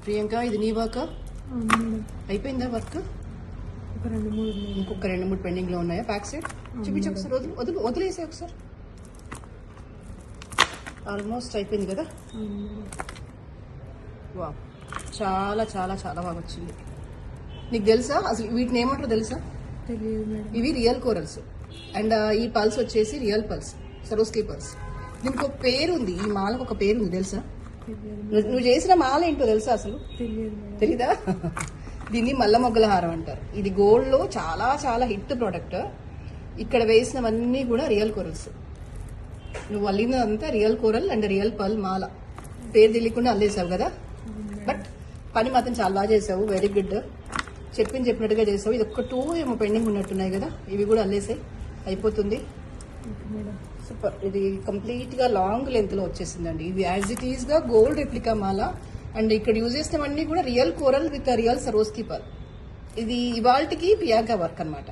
ప్రియాంక, ఇది నీ work madam. అయిపోయిందా వర్క్? ఒక 2-3 ఇంకొక 2-3 పెండింగ్ లో ఉన్నాయా? బ్యాక్ సైడ్ చూపించి ఒకసారి, వదిలేసే ఒకసారి. ఆల్మోస్ట్ అయిపోయింది కదా. వా, చాలా చాలా చాలా బాగా వచ్చింది. నీకు తెలుసా అసలు వీటిని ఏమంటారో తెలుసా? తెలియదు మేడం. ఇవి రియల్ కోరల్స్ అండ్ ఈ పల్స్ వచ్చేసి రియల్ పల్స్, సరోస్కి పల్స్. దీనికి ఒక పేరు ఉంది, ఈ మాలకు ఒక పేరు ఉంది తెలుసా? తెలియదు నువ్వు చేసిన మాల ఏంటో తెలుసా అసలు? తెలియదు మేడం. తెలీదా? దీన్ని మల్ల మొగ్గల హారం అంటారు. ఇది గోల్డ్ లో చాలా చాలా హిట్ ప్రోడక్ట్. ఇక్కడ వేసినవన్నీ కూడా రియల్ కోరల్స్. నువ్వు అల్లినదంతా రియల్ కోరల్ అండ్ రియల్ పల్ మాల. పేరు తెలియకుండా అల్లేసావు కదా, బట్ పని మాత్రం చాలా బాగా చేసావు. Very good. చెప్పినట్టుగా చేసావు. ఇది ఒక్క 2 ఏమో పెండింగ్ ఉన్నట్టున్నాయి కదా, ఇవి కూడా అల్లేసాయి, అయిపోతుంది. Okay madam. సూపర్. ఇది కంప్లీట్ గా లాంగ్ లెంత్ లో వచ్చేసిందండి. ఇది యాజ్ ఇట్ ఈస్ గా గోల్డ్ రెప్లికా మాల అండ్ ఇక్కడ యూజ్ చేసినవన్నీ కూడా రియల్ కోరల్ విత్ రియల్ సరోస్కి పల్. ఇది ఇవాల్టికి పియాగా వర్క్ అన్నమాట.